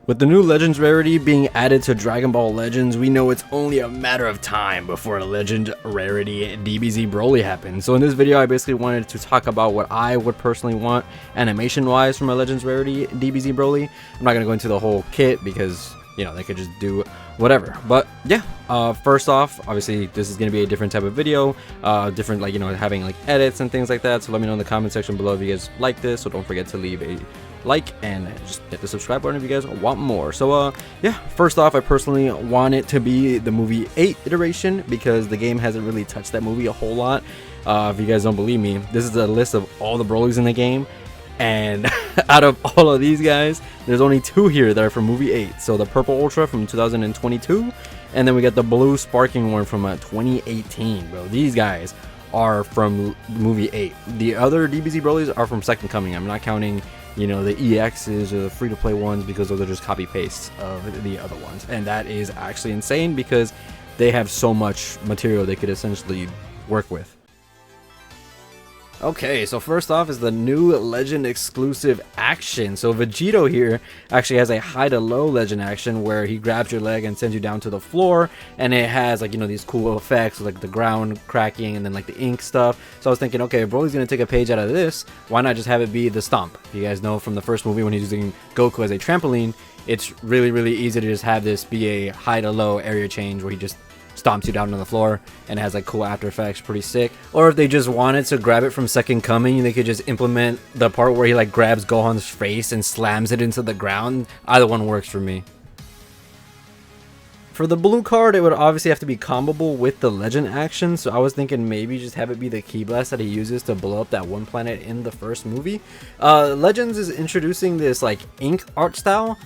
With the new Legends Rarity being added to Dragon Ball Legends, we know it's only a matter of time before a Legend Rarity DBZ Broly happens. So in this video, I basically wanted to talk about what I would personally want animation-wise from a Legends Rarity DBZ Broly. I'm not going to go into the whole kit because, you know, they could just do whatever. But yeah, first off, obviously this is going to be a different type of video, different, like, you know, having like edits and things like that. So let me know in the comment section below if you guys like this. So don't forget to leave a like and just hit the subscribe button if you guys want more. So yeah, first off, I personally want it to be the movie 8 iteration because the game hasn't really touched that movie a whole lot. If you guys don't believe me, this is a list of all the Brolys in the game, and out of all of these guys, there's only 2 here that are from movie 8. So the purple ultra from 2022, and then we got the blue sparking one from 2018. Bro, these guys are from movie 8. The other DBZ Brolys are from Second Coming. I'm not counting, you know, the EXs or the free-to-play ones because those are just copy-pastes of the other ones. And that is actually insane because they have so much material they could essentially work with. Okay, so first off is the new Legend exclusive action. So Vegito here actually has a high to low Legend action where he grabs your leg and sends you down to the floor, and it has, like, you know, these cool effects like the ground cracking and then like the ink stuff. So I was thinking, okay, if Broly's gonna take a page out of this, why not just have it be the stomp? You guys know from the first movie when he's using Goku as a trampoline, it's really easy to just have this be a high to low area change where he just stomps you down on the floor and it has like cool after effects, pretty sick. Or if they just wanted to grab it from Second Coming, they could just implement the part where he like grabs Gohan's face and slams it into the ground. Either one works for me. For the blue card, it would obviously have to be comboable with the Legend action, so I was thinking maybe just have it be the Ki Blast that he uses to blow up that one planet in the first movie. Legends is introducing this like ink art style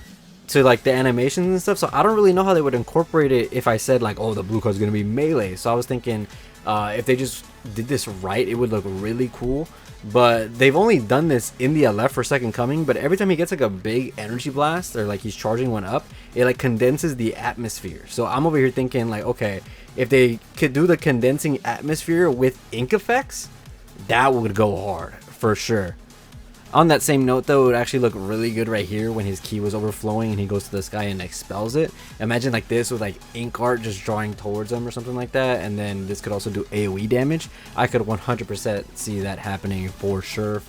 to like the animations and stuff, so I don't really know how they would incorporate it if I said like, oh, the blue card is going to be melee. So I was thinking if they just did this right, it would look really cool. But they've only done this in the LF for Second Coming, but every time he gets like a big energy blast or like he's charging one up, it like condenses the atmosphere. So I'm over here thinking like, okay, if they could do the condensing atmosphere with ink effects, that would go hard for sure. On that same note though, it would actually look really good right here when his ki was overflowing and he goes to the sky and expels it. Imagine like this with like ink art just drawing towards him or something like that, and then this could also do AoE damage. I could 100% see that happening for sure.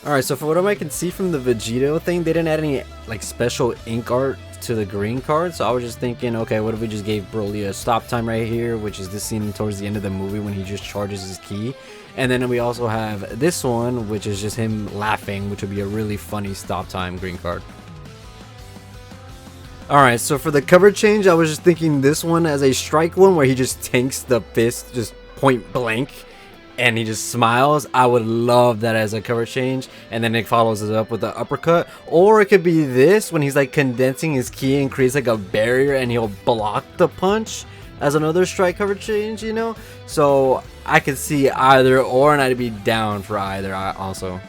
Alright, so for what I can see from the Vegito thing, they didn't add any like special ink art to the green card, so I was just thinking, okay, what if we just gave Broly a stop time right here, which is this scene towards the end of the movie when he just charges his ki. And then we also have this one, which is just him laughing, which would be a really funny stop time green card. Alright, so for the cover change, I was just thinking this one as a strike one where he just tanks the fist just point blank and he just smiles. I would love that as a cover change, and then it follows it up with the uppercut. Or it could be this when he's like condensing his ki and creates like a barrier and he'll block the punch as another strike cover change, you know? So I could see either or, and I'd be down for either also.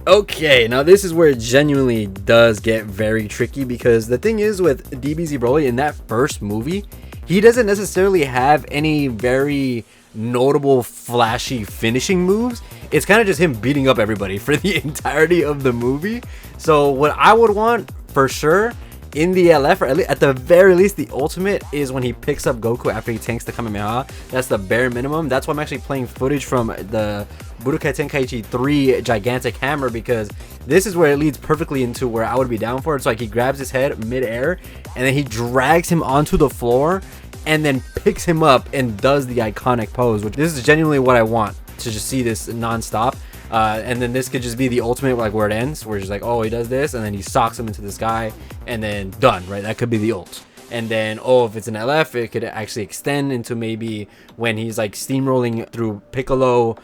Okay, now this is where it genuinely does get very tricky, because the thing is with DBZ Broly in that first movie, he doesn't necessarily have any very notable flashy finishing moves. It's kind of just him beating up everybody for the entirety of the movie. So what I would want for sure in the LF, or at the very least the ultimate, is when he picks up Goku after he tanks the Kamehameha. That's the bare minimum. That's why I'm actually playing footage from the Budokai Tenkaichi 3 gigantic hammer, because this is where it leads perfectly into where I would be down for it. So like he grabs his head mid-air and then he drags him onto the floor and then picks him up and does the iconic pose, which this is genuinely what I want to just see this non-stop. And then this could just be the ultimate, like where it ends, where it's just like, oh, he does this and then he socks him into the sky and then done, right? That could be the ult. And then, oh, if it's an LF, it could actually extend into maybe when he's like steamrolling through Piccolo,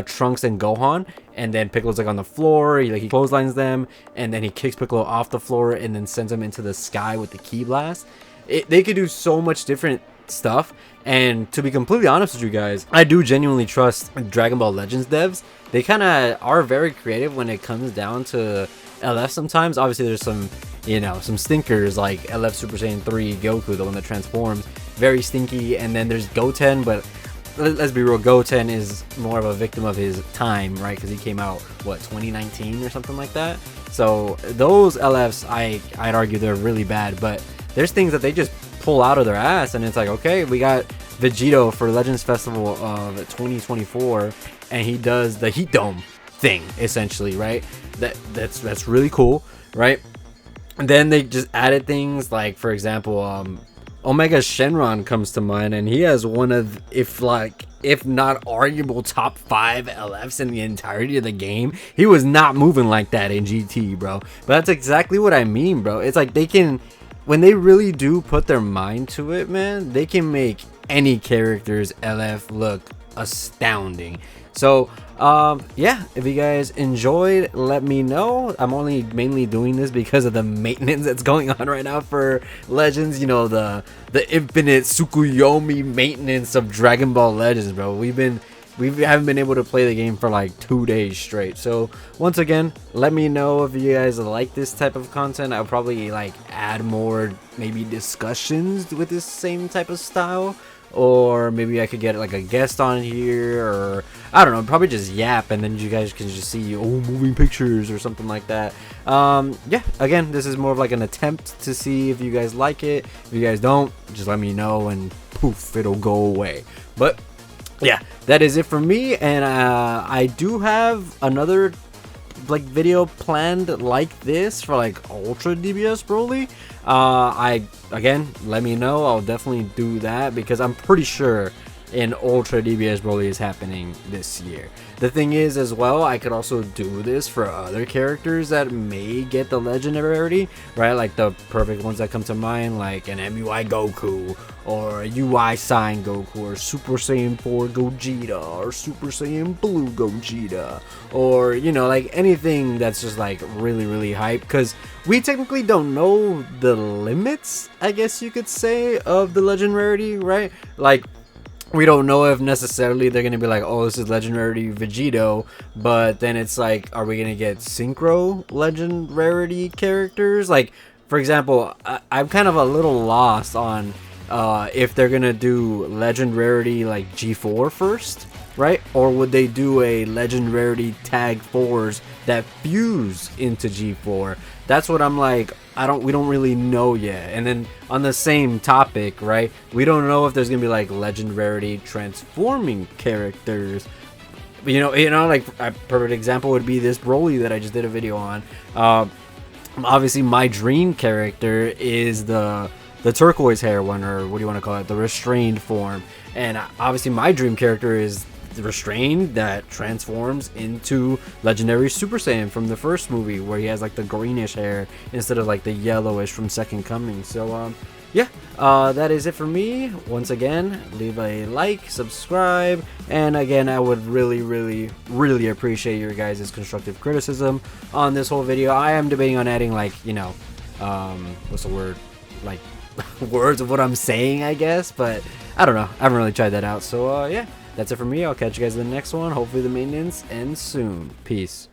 Trunks, and Gohan, and then Piccolo's like on the floor, he clotheslines them, and then he kicks Piccolo off the floor and then sends him into the sky with the Ki Blast. They could do so much different stuff. And to be completely honest with you guys, I do genuinely trust Dragon Ball Legends devs. They kind of are very creative when it comes down to LF sometimes. Obviously there's some, you know, some stinkers like LF Super Saiyan 3 Goku, the one that transforms, very stinky. And then there's Goten, but let's be real, Goten is more of a victim of his time, right? Because he came out, what, 2019 or something like that. So those LFs, I'd argue they're really bad, but there's things that they just pull out of their ass, and it's like, okay, we got Vegito for Legends Festival of 2024, and he does the Heat Dome thing, essentially, right? That's really cool, right? And then they just added things like, for example, Omega Shenron comes to mind, and he has one of, if not arguable, top 5 LFs in the entirety of the game. He was not moving like that in GT, bro. But that's exactly what I mean, bro. It's like they can, when they really do put their mind to it, man, they can make any character's LF look astounding. So yeah, if you guys enjoyed, let me know. I'm only mainly doing this because of the maintenance that's going on right now for Legends, you know, the infinite Tsukuyomi maintenance of Dragon Ball Legends, bro. We haven't been able to play the game for like 2 days straight. So once again, let me know if you guys like this type of content. I'll probably like add more maybe discussions with this same type of style, or maybe I could get like a guest on here, or I don't know, probably just yap, and then you guys can just see moving pictures or something like that. Yeah, again, this is more of like an attempt to see if you guys like it. If you guys don't, just let me know and poof, it'll go away. But yeah, that is it for me, and I do have another like video planned like this for like Ultra DBS Broly. Again, let me know. I'll definitely do that, because I'm pretty sure in Ultra DBS Broly is happening this year. The thing is, as well, I could also do this for other characters that may get the Legend Rarity, right? Like the perfect ones that come to mind, like an MUI Goku, or a UI Sign Goku, or Super Saiyan 4 Gogeta, or Super Saiyan Blue Gogeta, or, you know, like anything that's just like really, really hype, because we technically don't know the limits, I guess you could say, of the Legend Rarity, right? Like, we don't know if necessarily they're going to be like, oh, this is Legend Rarity Vegito, but then it's like, are we going to get Synchro Legend Rarity characters? Like, for example, I'm kind of a little lost on if they're going to do Legend Rarity like G4 first, right? Or would they do a Legend Rarity Tag 4s that fuse into G4? That's what I'm like, we don't really know yet. And then on the same topic, right, we don't know if there's gonna be like Legend Rarity transforming characters. You know, like a perfect example would be this Broly that I just did a video on. Obviously my dream character is the turquoise hair one, or what do you want to call it, the restrained form. And obviously my dream character is Restrained, that transforms into legendary Super Saiyan from the first movie, where he has like the greenish hair instead of like the yellowish from Second Coming. So yeah, that is it for me. Once again, leave a like, subscribe, and again, I would really appreciate your guys' constructive criticism on this whole video. I am debating on adding, like, you know, what's the word, like words of what I'm saying, I guess, but I don't know, I haven't really tried that out. So yeah, that's it for me. I'll catch you guys in the next one. Hopefully the maintenance ends soon. Peace.